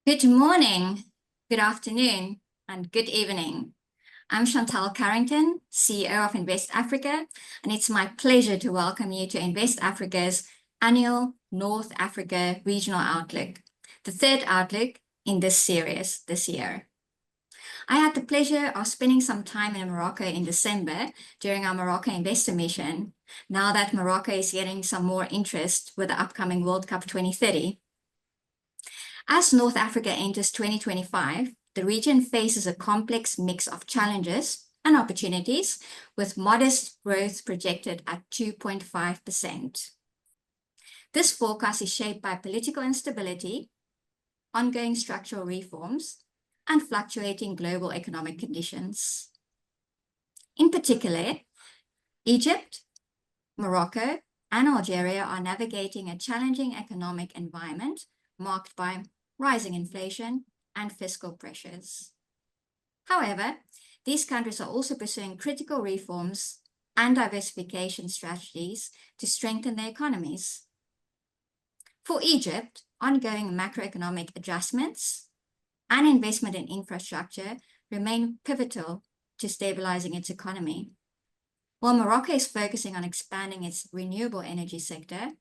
Good morning, good afternoon, and good evening. I'm Chantal Carrington, CEO of Invest Africa, and it's my pleasure to welcome you to Invest Africa's annual North Africa Regional Outlook, the third outlook in this series this year. I had the pleasure of spending some time in Morocco in December during our Morocco investor mission, now that Morocco is getting some more interest with the upcoming World Cup 2030. As North Africa enters 2025, the region faces a complex mix of challenges and opportunities, with modest growth projected at 2.5%. This forecast is shaped by political instability, ongoing structural reforms, and fluctuating global economic conditions. In particular, Egypt, Morocco, and Algeria are navigating a challenging economic environment marked by rising inflation and fiscal pressures. However, these countries are also pursuing critical reforms and diversification strategies to strengthen their economies. For Egypt, ongoing macroeconomic adjustments and investment in infrastructure remain pivotal to stabilising its economy, while Morocco is focusing on expanding its renewable energy sector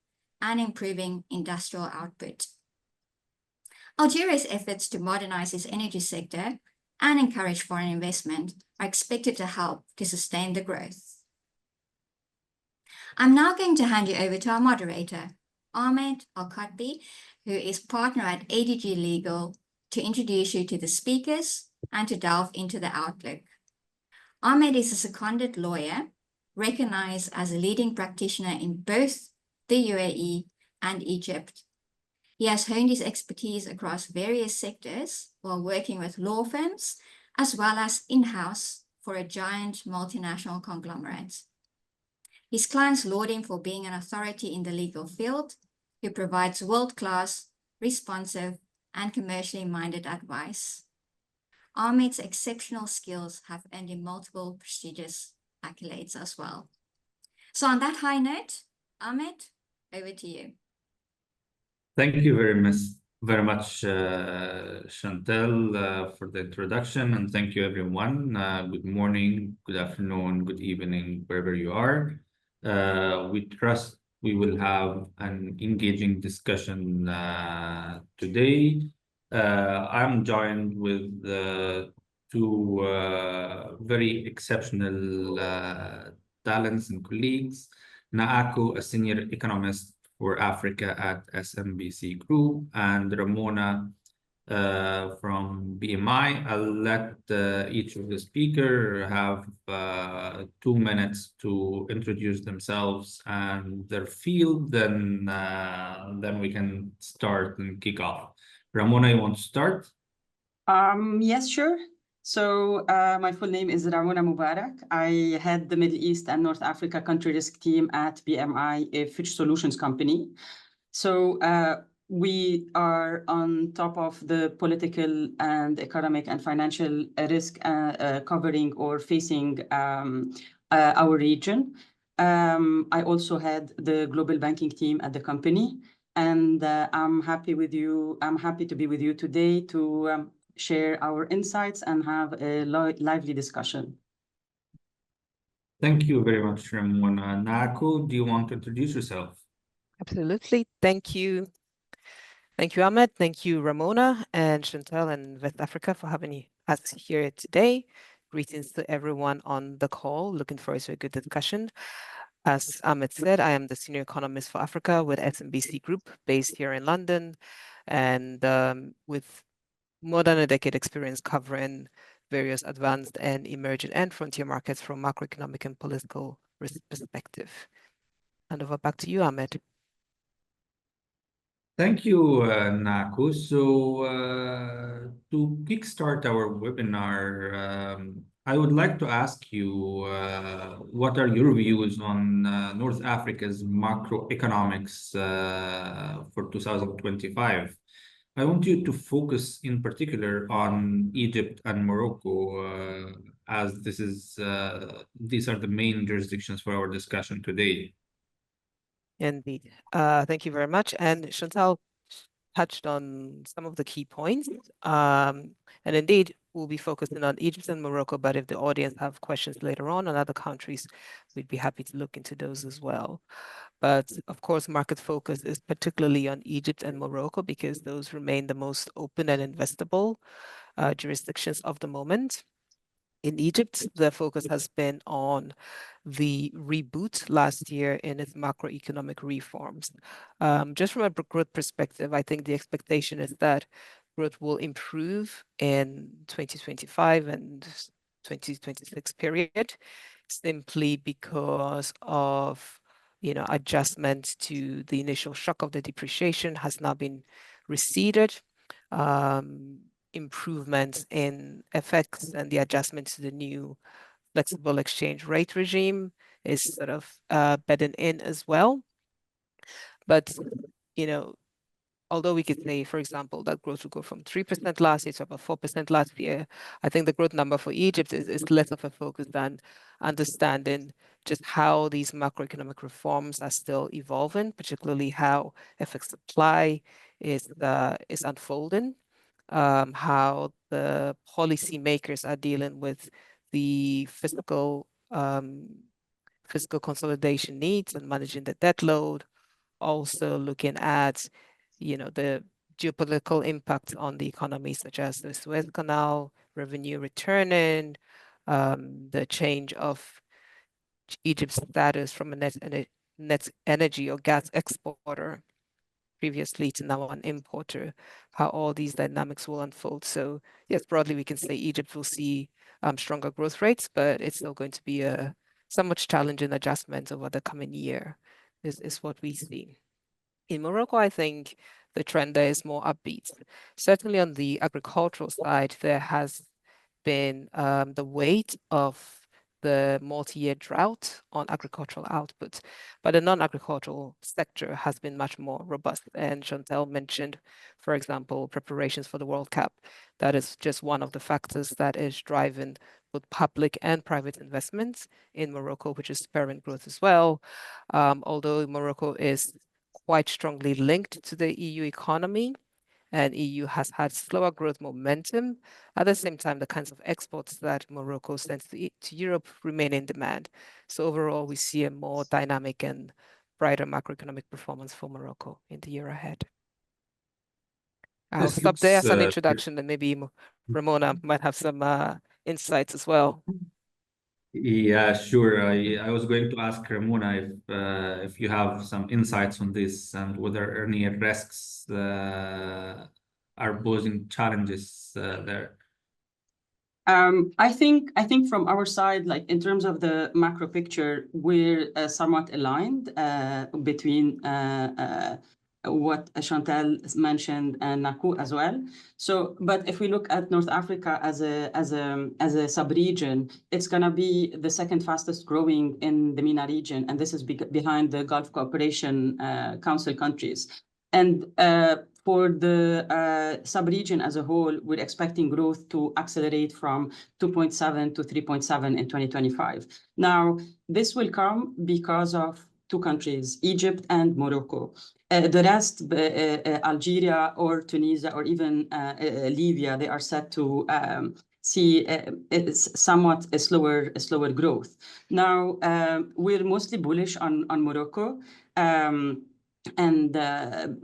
and improving industrial output. Algeria's efforts to modernise its energy sector and encourage foreign investment are expected to help to sustain the growth. I'm now going to hand you over to our moderator, Ahmed Al-Khatbi, who is partner at ADG Legal, to introduce you to the speakers and to delve into the outlook. Ahmed is a seconded lawyer, recognized as a leading practitioner in both the UAE and Egypt. He has honed his expertise across various sectors while working with law firms, as well as in-house for a giant multinational conglomerate. His clients laud him for being an authority in the legal field who provides world-class, responsive, and commercially minded advice. Ahmed's exceptional skills have earned him multiple prestigious accolades as well. So on that high note, Ahmed, over to you. Thank you very much, Chantal, for the introduction, and thank you, everyone. Good morning, good afternoon, good evening, wherever you are. We trust we will have an engaging discussion today. I'm joined with two very exceptional talents and colleagues. Naako, a senior economist for Africa at SMBC Group, and Ramona from BMI. I'll let each of the speakers have 2 minutes to introduce themselves and their field, then we can start and kick off. Ramona, you want to start? Yes, sure. So my full name is Ramona Mubarak. I head the Middle East and North Africa country risk team at BMI, a Fitch Solutions company. So we are on top of the political and economic and financial risk covering or facing our region. I also head the global banking team at the company, and I'm happy to be with you today to share our insights and have a lively discussion. Thank you very much, Ramona. Naako, do you want to introduce yourself? Absolutely. Thank you. Thank you, Ahmed. Thank you, Ramona and Chantal and West Africa for having us here today. Greetings to everyone on the call. Looking forward to a good discussion. As Ahmed said, I am the senior economist for Africa with SMBC Group, based here in London, and with more than a decade experience covering various advanced and emerging and frontier markets from macroeconomic and political risk perspective. And over back to you, Ahmed. Thank you, Naako. So to kickstart our webinar, I would like to ask you, what are your views on North Africa's macroeconomics for 2025? I want you to focus in particular on Egypt and Morocco, as these are the main jurisdictions for our discussion today. Indeed. Thank you very much. And Chantal, touched on some of the key points. And indeed, we'll be focusing on Egypt and Morocco, but if the audience have questions later on other countries, we'd be happy to look into those as well. But of course, market focus is particularly on Egypt and Morocco because those remain the most open and investable jurisdictions of the moment. In Egypt, the focus has been on the reboot last year in its macroeconomic reforms. Just from a growth perspective, I think the expectation is that growth will improve in 2025 and 2026 period, simply because of adjustment to the initial shock of the depreciation has now been receded. Improvements in FX and the adjustment to the new flexible exchange rate regime is sort of bedding in as well. But, although we could say, for example, that growth will go from 3% last year to about 4% last year, I think the growth number for Egypt is less of a focus than understanding just how these macroeconomic reforms are still evolving, particularly how FX supply is unfolding. How the policymakers are dealing with the fiscal consolidation needs and managing the debt load. Also looking at, the geopolitical impact on the economy, such as the Suez Canal, revenue returning, the change of Egypt's status from a net energy or gas exporter previously to now an importer, how all these dynamics will unfold. So yes, broadly, we can say Egypt will see stronger growth rates, but it's still going to be a somewhat challenging adjustment over the coming year, is what we see. In Morocco, I think the trend there is more upbeat. Certainly on the agricultural side, there has been the weight of the multi-year drought on agricultural output, but the non-agricultural sector has been much more robust. And Chantal mentioned, for example, preparations for the World Cup. That is just one of the factors that is driving both public and private investments in Morocco, which is spurring growth as well. Although Morocco is quite strongly linked to the EU economy, and EU has had slower growth momentum. At the same time, the kinds of exports that Morocco sends to Europe remain in demand. So overall, we see a more dynamic and brighter macroeconomic performance for Morocco in the year ahead. I'll stop there as an introduction, and maybe Ramona might have some insights as well. Yeah, sure. I was going to ask Ramona if you have some insights on this and whether any risks are posing challenges there. I think from our side, like in terms of the macro picture, we're somewhat aligned between what Chantal mentioned and Naku as well. So, but if we look at North Africa as a sub-region, it's gonna be the second fastest growing in the MENA region, and this is behind the Gulf Cooperation Council countries. And for the sub-region as a whole, we're expecting growth to accelerate from 2.7 to 3.7 in 2025. Now, this will come because of two countries, Egypt and Morocco. The rest, Algeria or Tunisia or even Libya, they are set to see it's somewhat a slower growth. Now, we're mostly bullish on Morocco. And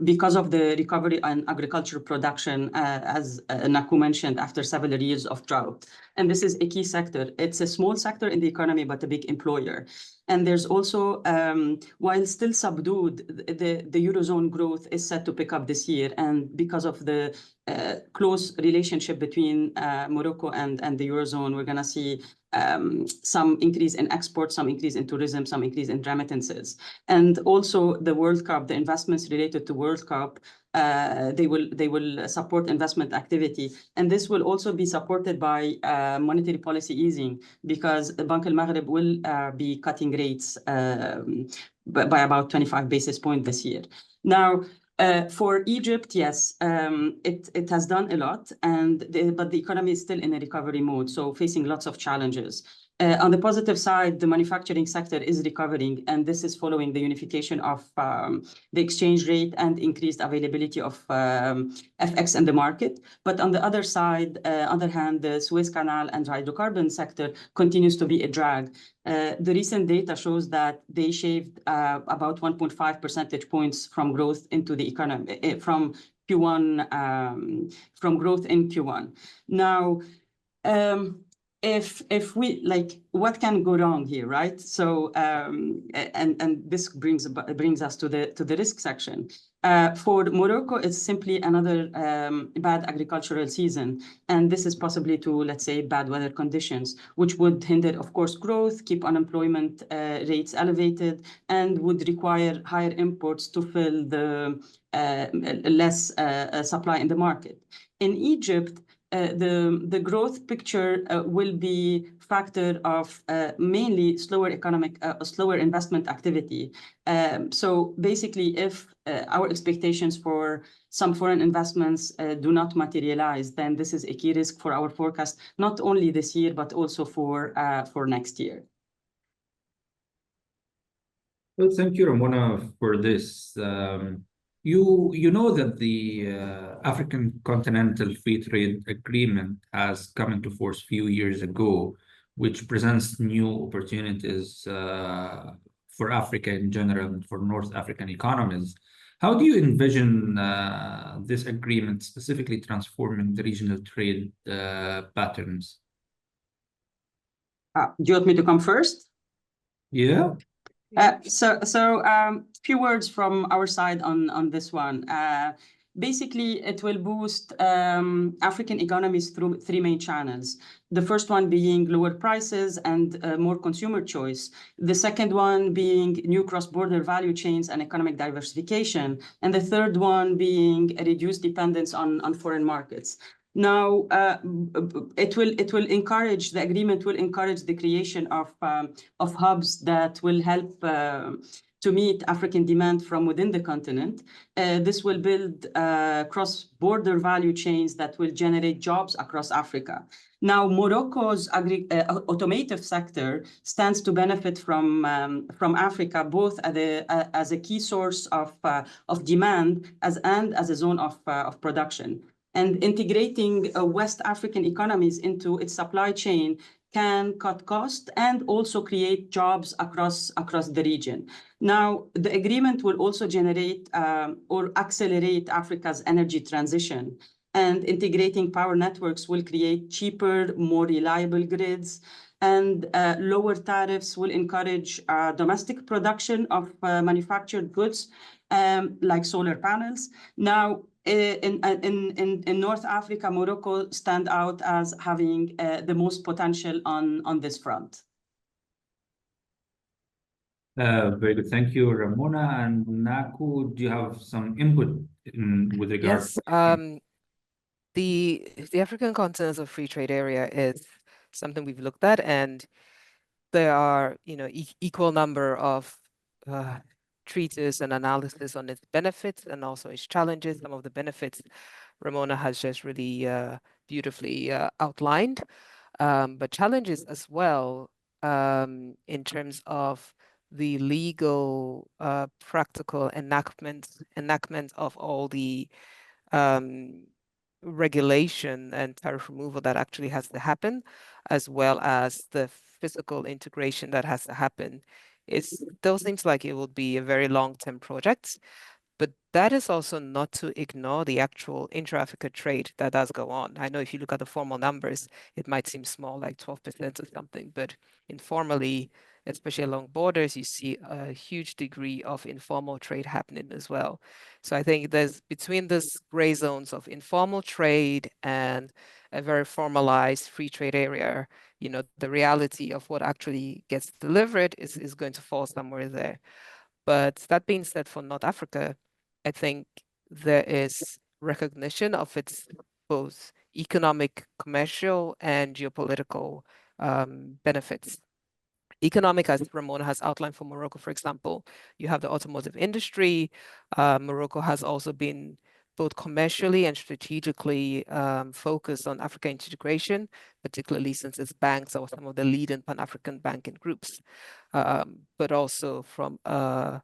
because of the recovery on agricultural production, as Naku mentioned, after several years of drought. And this is a key sector. It's a small sector in the economy, but a big employer. And there's also, while still subdued, the Eurozone growth is set to pick up this year. And because of the close relationship between Morocco and the Eurozone, we're going to see some increase in exports, some increase in tourism, some increase in remittances. And also the World Cup, the investments related to World Cup, they will support investment activity. And this will also be supported by monetary policy easing, because the Bank al-Maghrib will be cutting rates by about 25 basis points this year. Now, for Egypt, yes, it has done a lot, but the economy is still in a recovery mode, so facing lots of challenges. On the positive side, the manufacturing sector is recovering, and this is following the unification of the exchange rate and increased availability of FX in the market. But on the other side, other hand, the Suez Canal and hydrocarbon sector continues to be a drag. The recent data shows that they shaved about 1.5 percentage points from growth into the economy from Q1, from growth in Q1. Now, if we like, what can go wrong here, right? So and this brings us to the risk section. For Morocco, it's simply another bad agricultural season, and this is possibly to, let's say, bad weather conditions, which would hinder, of course, growth, keep unemployment rates elevated, and would require higher imports to fill the less supply in the market. In Egypt, the growth picture will be factor of mainly slower investment activity. So basically, if our expectations for some foreign investments do not materialize, then this is a key risk for our forecast, not only this year, but also for next year. Well, thank you, Ramona, for this. You know that the African Continental Free Trade Agreement has come into force a few years ago, which presents new opportunities for Africa in general and for North African economies. How do you envision this agreement specifically transforming the regional trade patterns? Do you want me to come first? Yeah. Few words from our side on this one. Basically, it will boost African economies through three main channels. The first one being lower prices and more consumer choice. The second one being new cross-border value chains and economic diversification. And the third one being a reduced dependence on foreign markets. Now, the agreement will encourage the creation of hubs that will help to meet African demand from within the continent. This will build cross-border value chains that will generate jobs across Africa. Now, Morocco's automotive sector stands to benefit from Africa, both as a key source of demand and as a zone of production. And integrating West African economies into its supply chain can cut costs and also create jobs across the region. Now, the agreement will also generate or accelerate Africa's energy transition, and integrating power networks will create cheaper, more reliable grids, and lower tariffs will encourage domestic production of manufactured goods like solar panels. Now, in North Africa, Morocco stand out as having the most potential on this front. Very good. Thank you, Ramona. And Naku, do you have some input with regards? Yes, the African Continental Free Trade Area is something we've looked at, and there are, equal number of treatises and analysis on its benefits and also its challenges. Some of the benefits Ramona has just really beautifully outlined, but challenges as well in terms of the legal, practical enactment of all the regulation and tariff removal that actually has to happen, as well as the fiscal integration that has to happen. Those seems like it will be a very long-term project, but that is also not to ignore the actual intra-Africa trade that does go on. I know if you look at the formal numbers, it might seem small, like 12% or something, but informally, especially along borders, you see a huge degree of informal trade happening as well. So I think there's between these gray zones of informal trade and a very formalized free trade area, the reality of what actually gets delivered is going to fall somewhere there. But that being said, for North Africa, I think there is recognition of its both economic, commercial, and geopolitical benefits. Economic, as Ramona has outlined for Morocco, for example, you have the automotive industry. Morocco has also been both commercially and strategically focused on African integration, particularly since its banks are some of the leading Pan-African banking groups, but also from a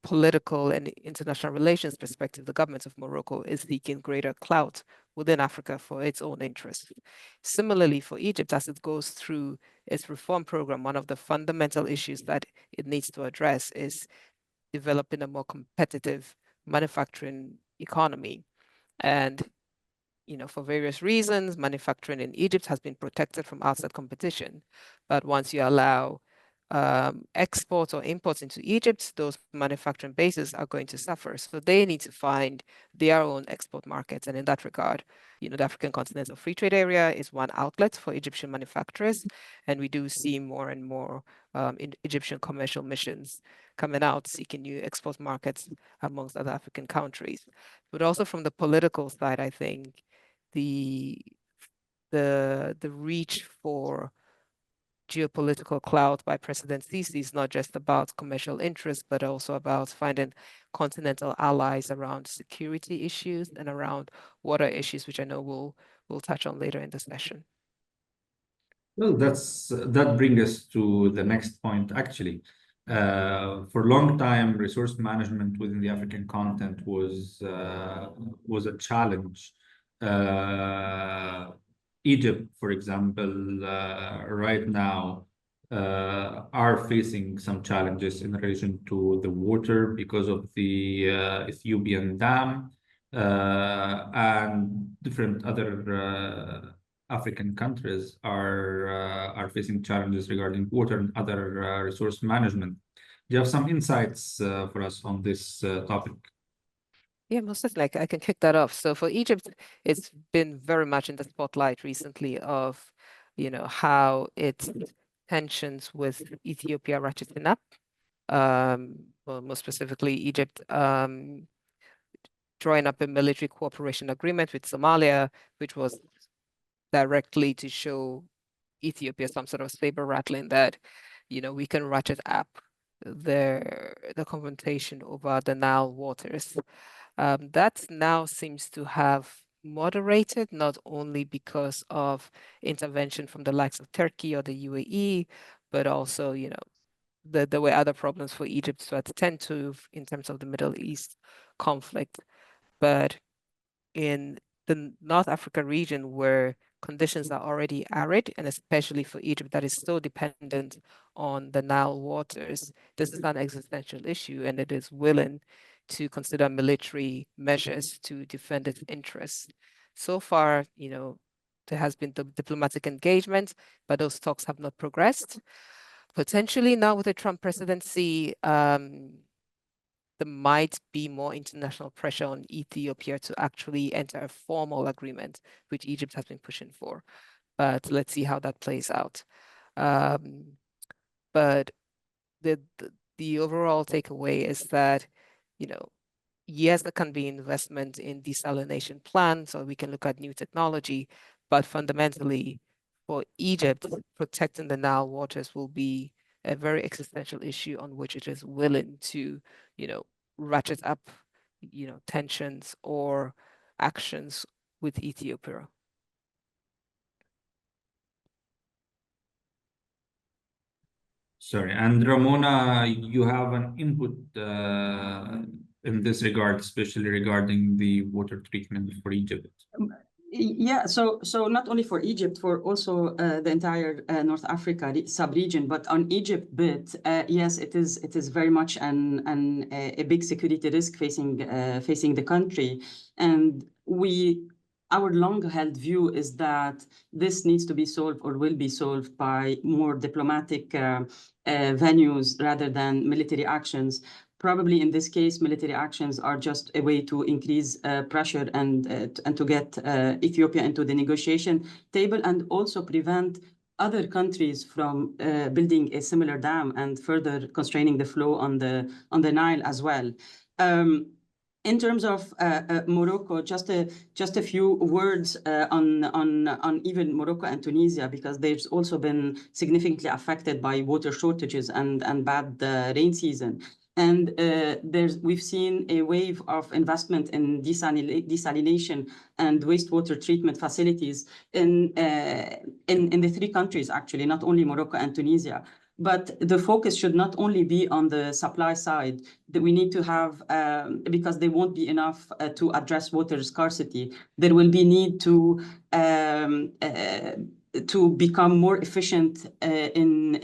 political and international relations perspective, the government of Morocco is seeking greater clout within Africa for its own interests. Similarly, for Egypt, as it goes through its reform program, one of the fundamental issues that it needs to address is developing a more competitive manufacturing economy. And, you know, for various reasons, manufacturing in Egypt has been protected from outside competition. But once you allow exports or imports into Egypt, those manufacturing bases are going to suffer. So they need to find their own export markets. And in that regard, you know, the African Continental Free Trade Area is one outlet for Egyptian manufacturers. And we do see more and more Egyptian commercial missions coming out seeking new export markets amongst other African countries. But also from the political side, I think the reach for geopolitical clout by President Sisi is not just about commercial interests, but also about finding continental allies around security issues and around water issues, which I know we'll touch on later in the session. Well, that brings us to the next point, actually. For a long time, resource management within the African continent was a challenge. Egypt, for example, right now are facing some challenges in relation to the water because of the Ethiopian dam and different other African countries are facing challenges regarding water and other resource management. Do you have some insights for us on this topic? Yeah, most definitely. I can kick that off. So for Egypt, it's been very much in the spotlight recently of, you know, how its tensions with Ethiopia ratcheting up. Well, more specifically, Egypt drawing up a military cooperation agreement with Somalia, which was directly to show Ethiopia some sort of saber rattling that, you know, we can ratchet up the confrontation over the Nile waters. That now seems to have moderated, not only because of intervention from the likes of Turkey or the UAE, but also, you know, there were other problems for Egypt to attend to in terms of the Middle East conflict. But in the North Africa region, where conditions are already arid, and especially for Egypt that is so dependent on the Nile waters, this is an existential issue, and it is willing to consider military measures to defend its interests. So far, you know, there has been diplomatic engagement, but those talks have not progressed. Potentially now with the Trump presidency, there might be more international pressure on Ethiopia to actually enter a formal agreement, which Egypt has been pushing for. But let's see how that plays out. But the overall takeaway is that, you know, yes, there can be investment in desalination plants, so we can look at new technology, but fundamentally for Egypt, protecting the Nile waters will be a very existential issue on which it is willing to, you know, ratchet up, you know, tensions or actions with Ethiopia. Sorry, and Ramona, you have an input in this regard, especially regarding the water treatment for Egypt. Yeah, so not only for Egypt, for also the entire North Africa sub-region, but on Egypt bit, yes, it is very much a big security risk facing the country, and our long-held view is that this needs to be solved or will be solved by more diplomatic venues rather than military actions. Probably in this case, military actions are just a way to increase pressure and to get Ethiopia into the negotiation table, and also prevent other countries from building a similar dam and further constraining the flow on the Nile as well. In terms of Morocco, just a few words on even Morocco and Tunisia, because they've also been significantly affected by water shortages and bad rain season. And we've seen a wave of investment in desalination and wastewater treatment facilities in the three countries, actually, not only Morocco and Tunisia. But the focus should not only be on the supply side, that we need to have, because there won't be enough to address water scarcity. There will be need to become more efficient in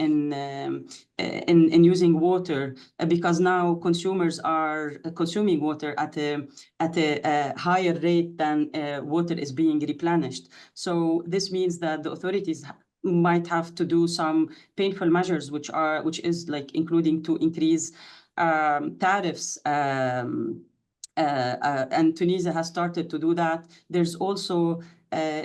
using water, because now consumers are consuming water at a higher rate than water is being replenished. So this means that the authorities might have to do some painful measures, which is like including to increase tariffs. And Tunisia has started to do that. There's also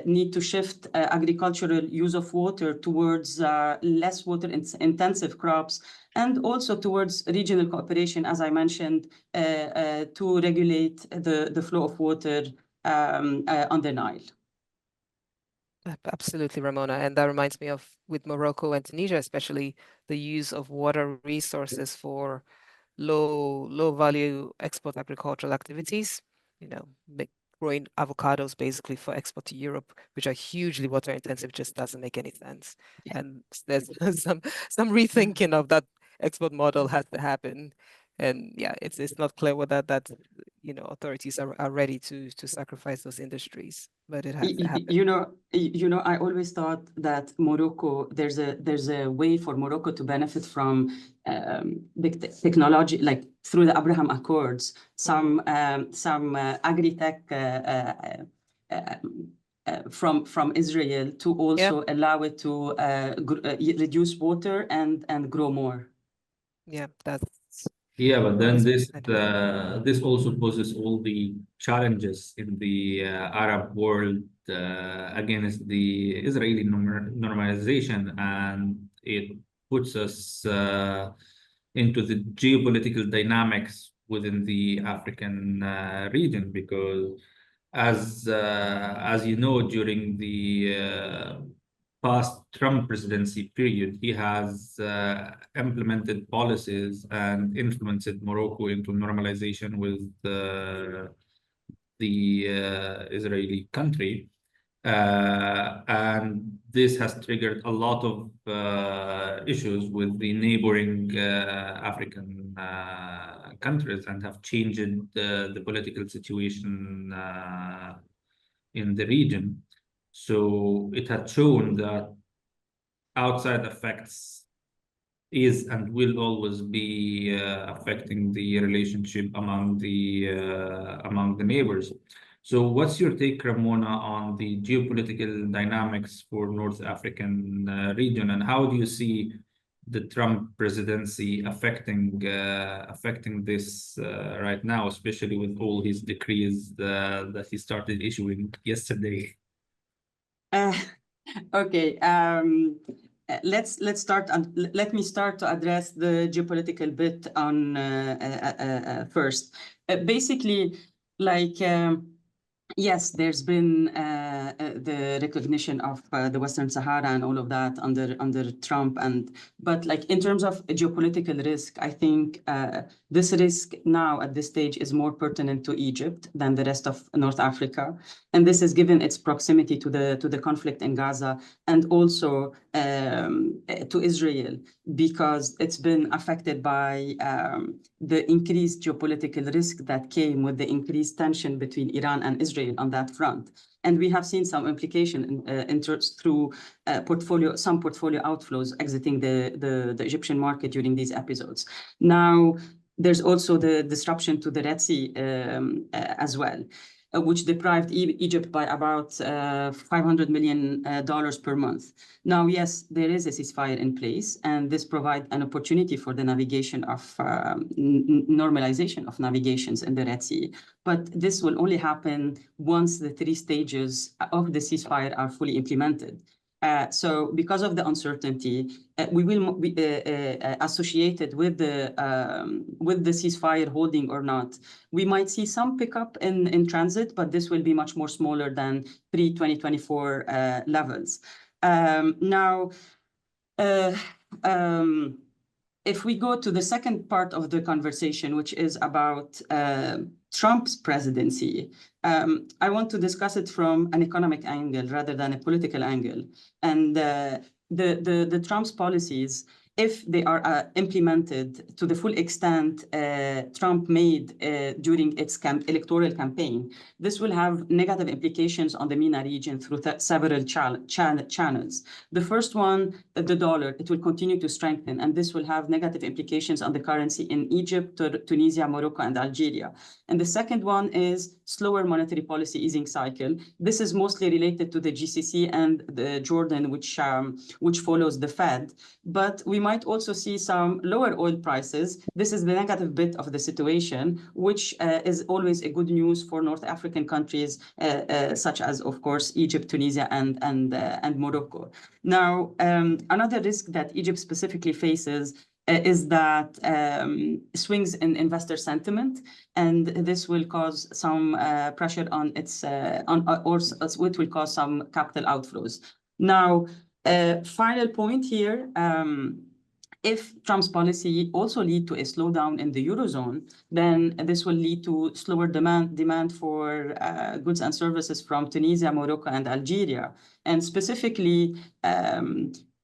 need to shift agricultural use of water towards less water-intensive crops, and also towards regional cooperation, as I mentioned, to regulate the flow of water on the Nile. Absolutely, Ramona. And that reminds me of, with Morocco and Tunisia, especially, the use of water resources for low value export agricultural activities, growing avocados basically for export to Europe, which are hugely water intensive, just doesn't make any sense. Yeah. And there's some rethinking of that export model has to happen. And yeah, it's not clear whether that authorities are ready to sacrifice those industries, but it has to happen. I always thought that Morocco, there's a way for Morocco to benefit from big technology, like through the Abraham Accords, some agri-tech from Israel, to also allow it to reduce water and grow more. Yeah, that's. Yeah, but then this also poses all the challenges in the Arab world against the Israeli normalization, and it puts us into the geopolitical dynamics within the African region, because as you know, during the past Trump presidency period, he has implemented policies and influenced Morocco into normalization with the Israeli country. And this has triggered a lot of issues with the neighboring African countries, and have changed the political situation in the region. So it had shown that outside effects is and will always be affecting the relationship among the neighbors. So what's your take, Ramona, on the geopolitical dynamics for North African region, and how do you see the Trump presidency affecting this right now, especially with all his decrees that he started issuing yesterday? Okay. Let's start, and let me start to address the geopolitical bit on first. Basically, like. Yes, there's been the recognition of the Western Sahara and all of that under Trump, but like in terms of geopolitical risk, I think this risk now at this stage is more pertinent to Egypt than the rest of North Africa, and this is given its proximity to the conflict in Gaza, and also to Israel, because it's been affected by the increased geopolitical risk that came with the increased tension between Iran and Israel on that front. And we have seen some implication through some portfolio outflows exiting the Egyptian market during these episodes. Now, there's also the disruption to the Red Sea as well, which deprived Egypt by about $500 million per month. Now, yes, there is a ceasefire in place, and this provides an opportunity for the navigation of normalization of navigations in the Red Sea. But this will only happen once the 3 stages of the ceasefire are fully implemented. So because of the uncertainty, we will be associated with the ceasefire holding or not. We might see some pickup in transit, but this will be much more smaller than pre-2024 levels. Now, if we go to the second part of the conversation, which is about Trump's presidency, I want to discuss it from an economic angle rather than a political angle. And the Trump's policies, if they are implemented to the full extent Trump made during its electoral campaign, this will have negative implications on the MENA region through several channels. The first one, the dollar, it will continue to strengthen, and this will have negative implications on the currency in Egypt, Tunisia, Morocco, and Algeria. And the second one is slower monetary policy easing cycle. This is mostly related to the GCC and the Jordan, which follows the Fed. But we might also see some lower oil prices. This is the negative bit of the situation, which is always a good news for North African countries, such as, of course, Egypt, Tunisia, and Morocco. Now, another risk that Egypt specifically faces is that swings in investor sentiment, and this will cause some pressure on its, or it will cause some capital outflows. Now, final point here, if Trump's policy also lead to a slowdown in the Eurozone, then this will lead to slower demand for goods and services from Tunisia, Morocco, and Algeria. And specifically,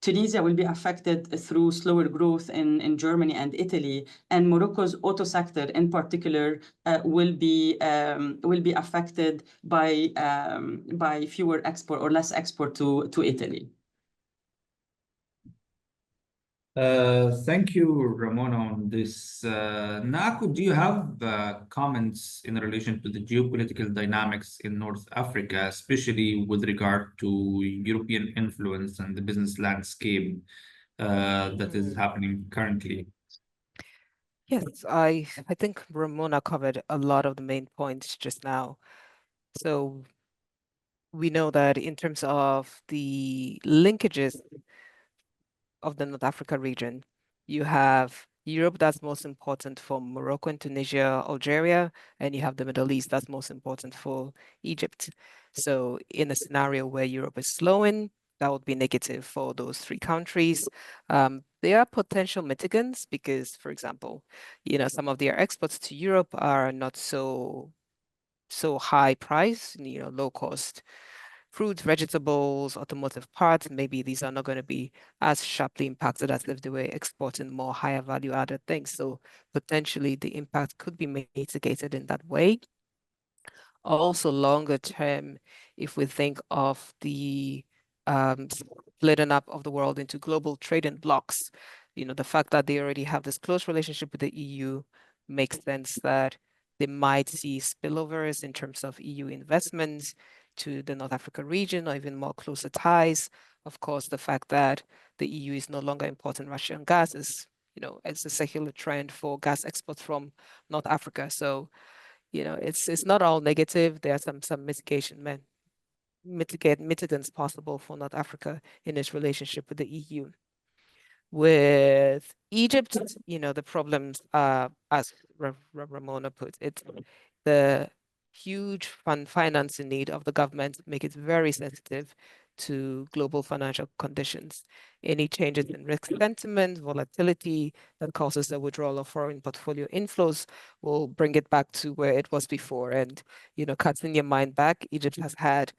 Tunisia will be affected through slower growth in Germany and Italy, and Morocco's auto sector in particular will be affected by fewer export or less export to Italy. Thank you, Ramona, on this. Naku, do you have comments in relation to the geopolitical dynamics in North Africa, especially with regard to European influence and the business landscape that is happening currently? Yes, I think Ramona covered a lot of the main points just now. So we know that in terms of the linkages of the North Africa region, you have Europe that's most important for Morocco and Tunisia, Algeria, and you have the Middle East that's most important for Egypt. So in a scenario where Europe is slowing, that would be negative for those three countries. There are potential mitigants because, for example, some of their exports to Europe are not so high price, low cost. Fruits, vegetables, automotive parts, maybe these are not going to be as sharply impacted as if they were exporting more higher value added things. So potentially the impact could be mitigated in that way. Also longer term, if we think of the splitting up of the world into global trading blocks, the fact that they already have this close relationship with the EU makes sense that they might see spillovers in terms of EU investments to the North Africa region or even more closer ties. Of course, the fact that the EU is no longer importing Russian gas is, it's a secular trend for gas exports from North Africa. So, it's not all negative. There are some mitigants possible for North Africa in its relationship with the EU. With Egypt, the problems are, as Ramona put it, the huge financing need of the government make it very sensitive to global financial conditions. Any changes in risk sentiment, volatility that causes the withdrawal of foreign portfolio inflows will bring it back to where it was before. And, casting your mind back, Egypt has had,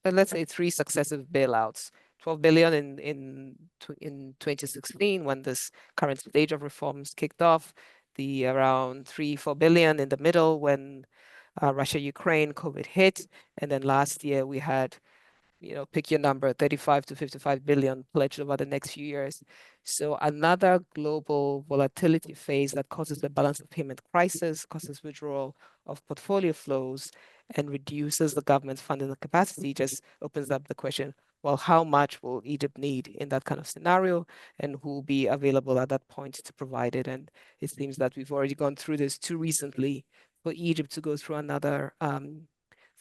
let's say three successive bailouts. 12 billion in 2016 when this current stage of reforms kicked off, the around 3-4 billion in the middle when Russia, Ukraine, COVID hit, and then last year we had, pick your number, 35 to 55 billion pledged over the next few years. So another global volatility phase that causes the balance of payment crisis, causes withdrawal of portfolio flows, and reduces the government's funding capacity just opens up the question, well, how much will Egypt need in that kind of scenario, and who will be available at that point to provide it? And it seems that we've already gone through this too recently for Egypt to go through another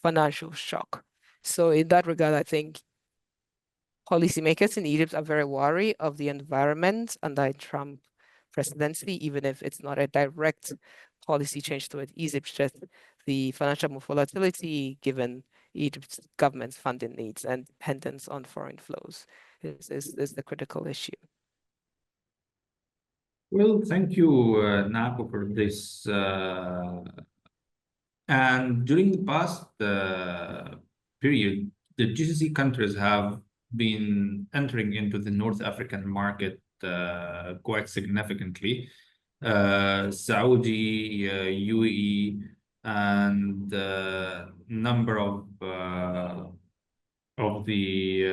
financial shock. So in that regard, I think policymakers in Egypt are very wary of the environment under Trump presidency, even if it's not a direct policy change toward Egypt, just the financial volatility given Egypt's government's funding needs and dependence on foreign flows. is the critical issue. Well, thank you, Nako, for this. And during the past period, the GCC countries have been entering into the North African market quite significantly. Saudi, UAE, and number of the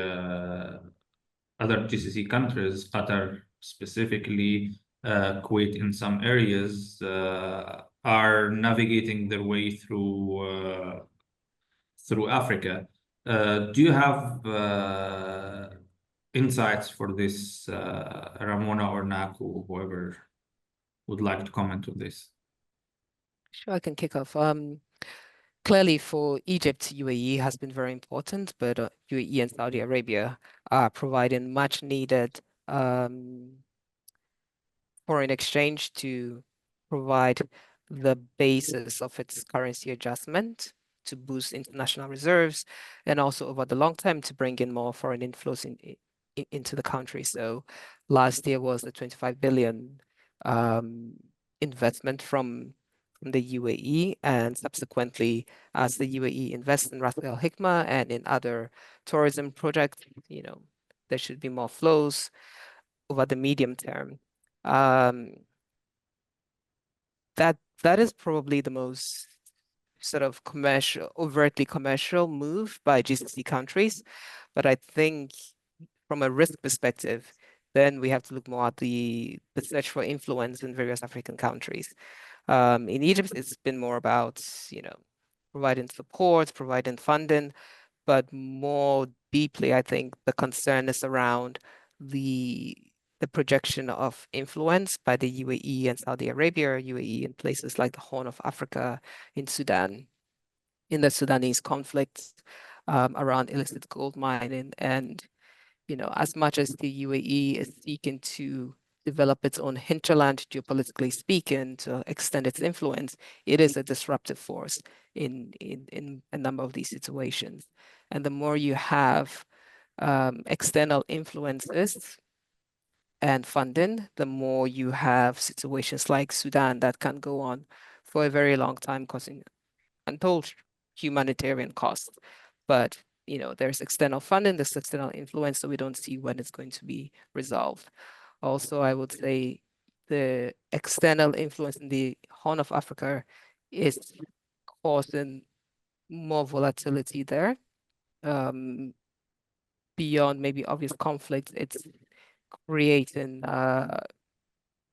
other GCC countries, Qatar specifically, Kuwait in some areas, are navigating their way through Africa. Do you have insights for this, Ramona or Naku, whoever would like to comment on this? Sure, I can kick off. Clearly for Egypt, UAE has been very important, but UAE and Saudi Arabia are providing much needed foreign exchange to provide the basis of its currency adjustment to boost international reserves, and also over the long term to bring in more foreign inflows into the country. So last year was a 25 billion investment from the UAE, and subsequently, as the UAE invests in Ras Al Hikmah and in other tourism projects, there should be more flows over the medium term. That is probably the most sort of overtly commercial move by GCC countries. But I think from a risk perspective, then we have to look more at the search for influence in various African countries. In Egypt, it's been more about, providing support, providing funding, but more deeply, I think the concern is around the projection of influence by the UAE and Saudi Arabia, UAE in places like the Horn of Africa, in Sudan, in the Sudanese conflict around illicit gold mining. And, as much as the UAE is seeking to develop its own hinterland, geopolitically speaking, to extend its influence, it is a disruptive force in a number of these situations. And the more you have external influences and funding, the more you have situations like Sudan that can go on for a very long time, causing untold humanitarian costs. But there's external funding, there's external influence, so we don't see when it's going to be resolved. Also, I would say the external influence in the Horn of Africa is causing more volatility there. Beyond maybe obvious conflict, it's creating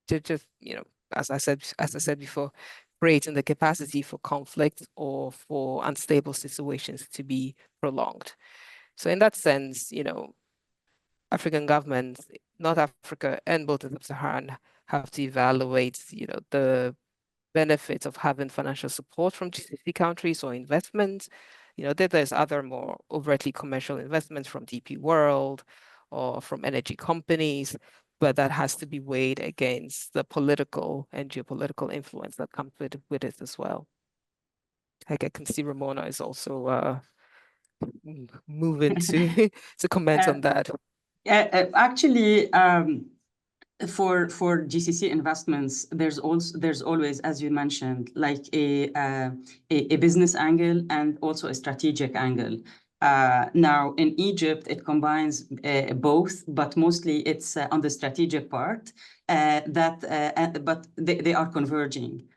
just as I said before, creating the capacity for conflict or for unstable situations to be prolonged. So in that sense, African governments, North Africa and both the Sub-Saharan, have to evaluate, the benefits of having financial support from GCC countries or investments. There's other more overtly commercial investments from DP World or from energy companies, but that has to be weighed against the political and geopolitical influence that comes with it as well. I can see Ramona is also moving to comment on that. Actually, for GCC investments, there's always, as you mentioned, like a business angle and also a strategic angle. Now in Egypt, it combines both, but mostly it's on the strategic part. But they are converging.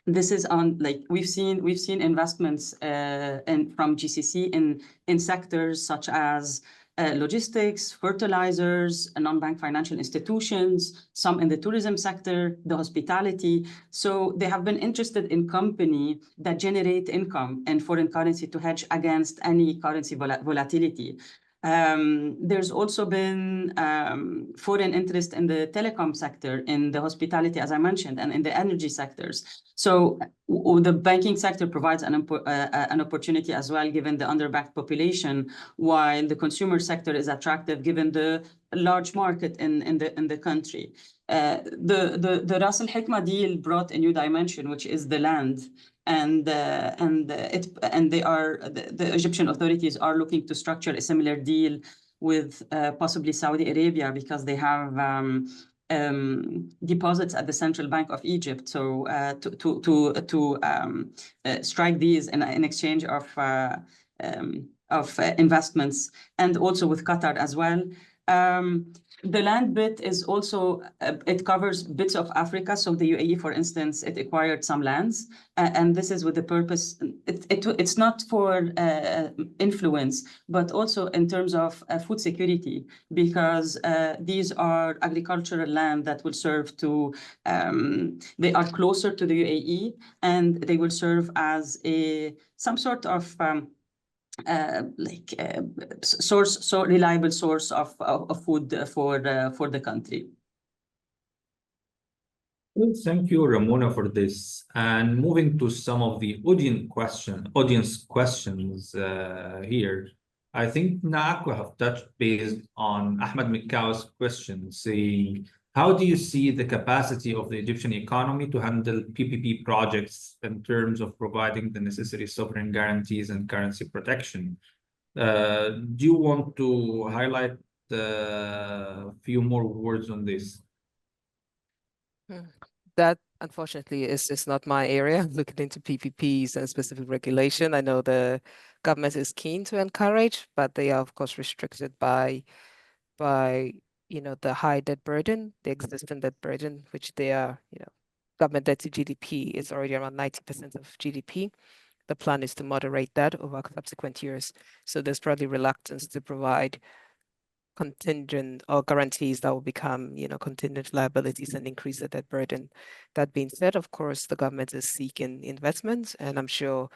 This is on, like, we've seen investments from GCC in sectors such as logistics, fertilizers, non-bank financial institutions, some in the tourism sector, the hospitality. So they have been interested in companies that generate income and foreign currency to hedge against any currency volatility. There's also been foreign interest in the telecom sector, in the hospitality, as I mentioned, and in the energy sectors. So the banking sector provides an opportunity as well, given the underbanked population, while the consumer sector is attractive given the large market in the country. The Ras Al Hikmah deal brought a new dimension, which is the land. And the Egyptian authorities are looking to structure a similar deal with possibly Saudi Arabia, because they have deposits at the Central Bank of Egypt. So to strike these in exchange of investments, and also with Qatar as well. The land bit is also, it covers bits of Africa. So the UAE, for instance, it acquired some lands, and this is with the purpose, it's not for influence, but also in terms of food security, because these are agricultural land that will serve to, they are closer to the UAE, and they will serve as some sort of reliable source of food for the country. Well, thank you, Ramona, for this. And moving to some of the audience questions here, I think Naako have touched base on Ahmed Mikkao's question, saying, how do you see the capacity of the Egyptian economy to handle PPP projects in terms of providing the necessary sovereign guarantees and currency protection? Do you want to highlight a few more words on this? That, unfortunately, is not my area, looking into PPPs and specific regulation. I know the government is keen to encourage, but they are, of course, restricted by the high debt burden, the existing debt burden, which they are, government debt to GDP is already around 90% of GDP. The plan is to moderate that over subsequent years. So there's probably reluctance to provide contingent or guarantees that will become, contingent liabilities and increase the debt burden. That being said, of course, the government is seeking investments, and I'm sure,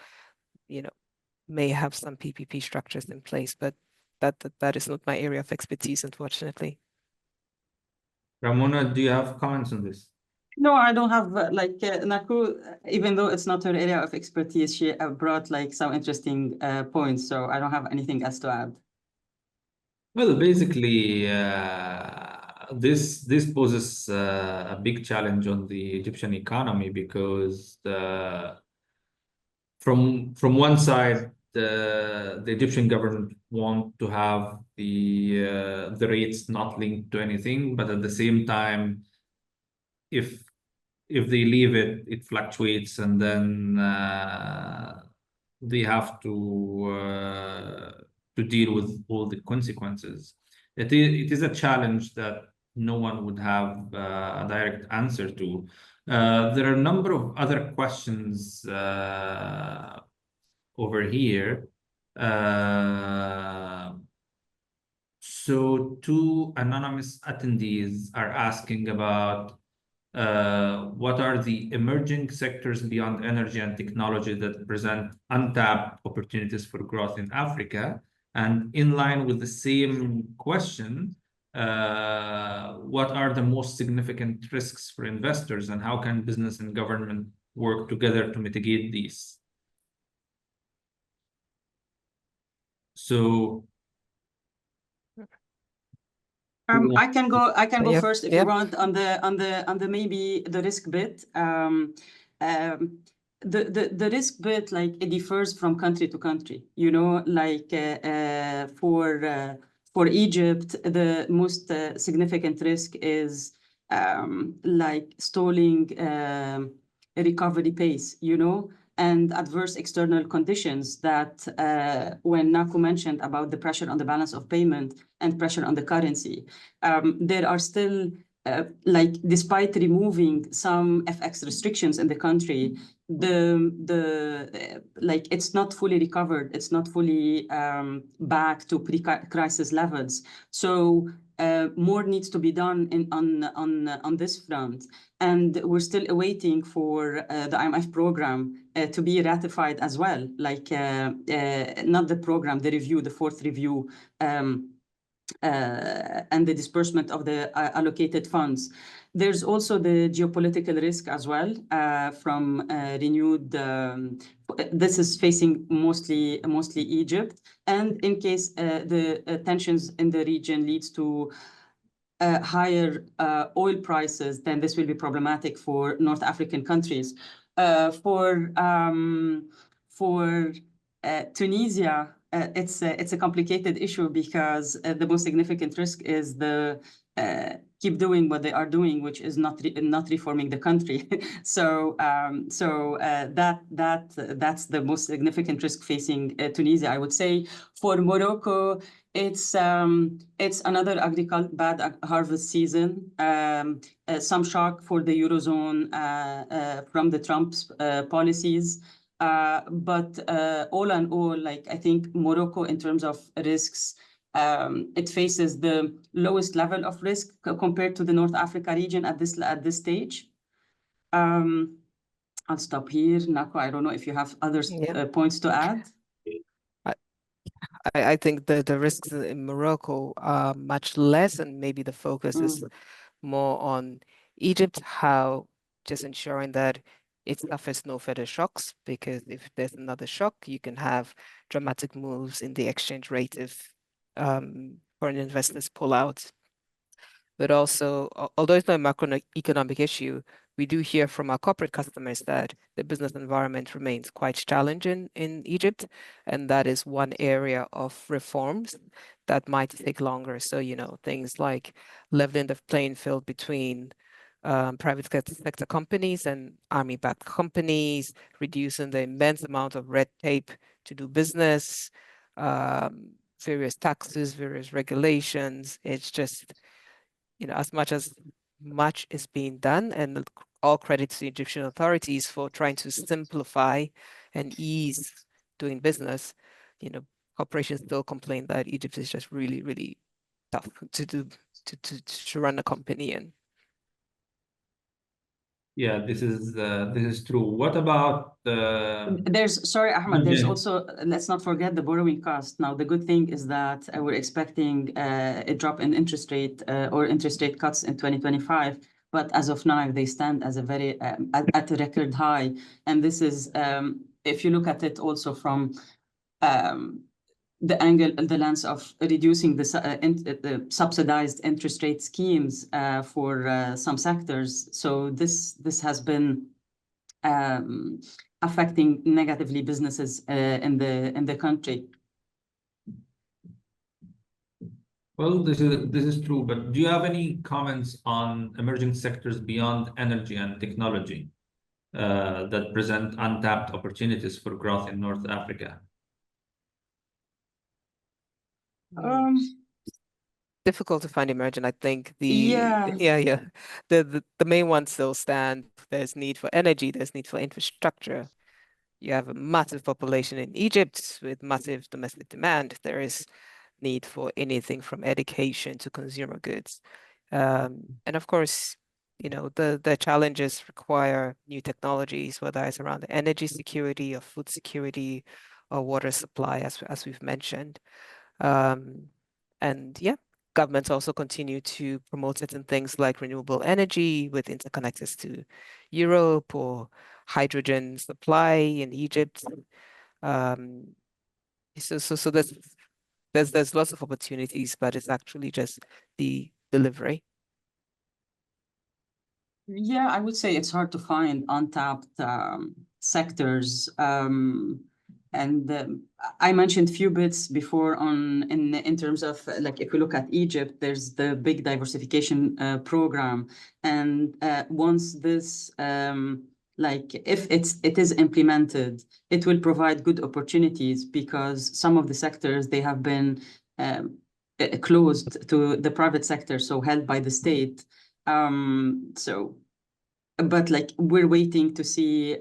may have some PPP structures in place, but that is not my area of expertise, unfortunately. Ramona, do you have comments on this? No, I don't have Naku, even though it's not her area of expertise, she brought some interesting points, so I don't have anything else to add. Well, basically, this poses a big challenge on the Egyptian economy, because from one side, the Egyptian government want to have the rates not linked to anything, but at the same time, if they leave it, it fluctuates, and then they have to deal with all the consequences. It is a challenge that no one would have a direct answer to. There are a number of other questions over here. So two anonymous attendees are asking about what are the emerging sectors beyond energy and technology that present untapped opportunities for growth in Africa? And in line with the same question, what are the most significant risks for investors, and how can business and government work together to mitigate these? So I can go Yeah, first if you want on the maybe the risk bit. The risk bit, it differs from country to country. For Egypt, the most significant risk is stalling recovery pace, and adverse external conditions that when Naku mentioned about the pressure on the balance of payment and pressure on the currency, there are still, despite removing some FX restrictions in the country, it's not fully recovered. It's not fully back to pre-crisis levels. So more needs to be done on this front. And we're still awaiting for the IMF program to be ratified as well, not the program, the review, the fourth review, and the disbursement of the allocated funds. There's also the geopolitical risk as well from renewed, this is facing mostly Egypt. And in case the tensions in the region leads to higher oil prices, then this will be problematic for North African countries. For Tunisia, it's a complicated issue because the most significant risk is the keep doing what they are doing, which is not reforming the country. So that's the most significant risk facing Tunisia, I would say. For Morocco, it's another bad harvest season. Some shock for the Eurozone from the Trump's policies. But all in all, like I think Morocco, in terms of risks, it faces the lowest level of risk compared to the North Africa region at this stage. I'll stop here. Nako, I don't know if you have other points to add. I think the risks in Morocco are much less, and maybe the focus is more on Egypt, how just ensuring that it suffers no further shocks, because if there's another shock, you can have dramatic moves in the exchange rate if foreign investors pull out. But also, although it's not a macroeconomic issue, we do hear from our corporate customers that the business environment remains quite challenging in Egypt, and that is one area of reforms that might take longer. So, things like leveling the playing field between private sector companies and army-backed companies, reducing the immense amount of red tape to do business, various taxes, various regulations. It's just, as much is being done, and all credit to the Egyptian authorities for trying to simplify and ease doing business. Corporations still complain that Egypt is just really, really tough to run a company in. Yeah, this is true. What about sorry, Ahmed, there's also, let's not forget the borrowing cost. Now, the good thing is that we're expecting a drop in interest rate or interest rate cuts in 2025. But as of now, they stand as a very at a record high. And this is, if you look at it also from the lens of reducing the subsidized interest rate schemes for some sectors. So this has been affecting negatively businesses in the country. Well, this is true, but do you have any comments on emerging sectors beyond energy and technology that present untapped opportunities for growth in North Africa? Difficult to find emerging. I think Yeah. The main ones still stand. There's need for energy, there's need for infrastructure. You have a massive population in Egypt with massive domestic demand. There is need for anything from education to consumer goods. And of course, the challenges require new technologies, whether it's around energy security or food security or water supply, as we've mentioned. And yeah, governments also continue to promote certain things like renewable energy with interconnectors to Europe, or hydrogen supply in Egypt. So there's lots of opportunities, but it's actually just the delivery. Yeah, I would say it's hard to find untapped sectors. And I mentioned few bits before in terms of, like, if we look at Egypt, there's the big diversification program, and once this if it is implemented, it will provide good opportunities, because some of the sectors, they have been closed to the private sector, so held by the state. But like, we're waiting to see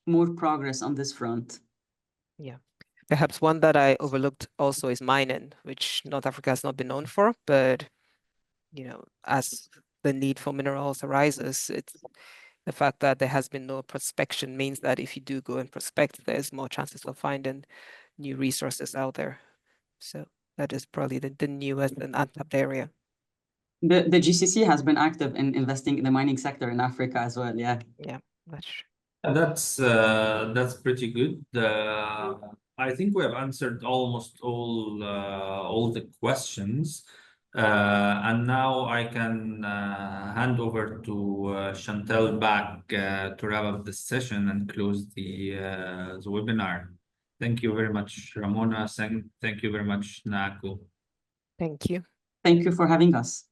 more progress on this front. Yeah. Perhaps one that I overlooked also is mining, which North Africa has not been known for, but as the need for minerals arises, it's the fact that there has been no prospection means that if you do go and prospect, there's more chances of finding new resources out there. So that is probably the newest and untapped area. The GCC has been active in investing in the mining sector in Africa as well. Yeah. Yeah, that's true. That's pretty good. I think we have answered almost all the questions, and now I can hand over to Chantal back to wrap up the session and close the webinar. Thank you very much, Ramona. Thank you very much, Naku. Thank you. Thank you for having us.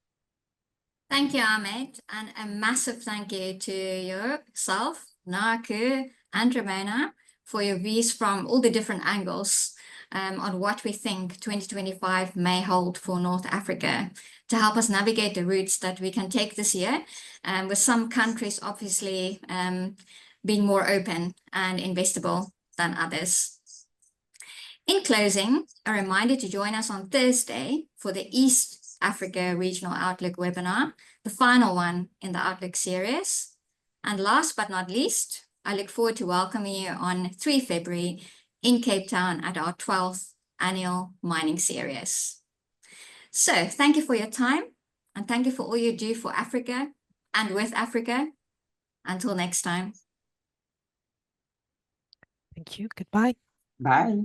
Thank you, Ahmed, and a massive thank you to yourself, Naku, and Ramona for your views from all the different angles on what we think 2025 may hold for North Africa to help us navigate the routes that we can take this year, with some countries obviously being more open and investable than others. In closing, a reminder to join us on Thursday for the East Africa Regional Outlook webinar, the final one in the Outlook series. And last but not least, I look forward to welcoming you on 3 February in Cape Town at our 12th annual mining series. So thank you for your time, and thank you for all you do for Africa and with Africa. Until next time. Thank you. Goodbye. Bye.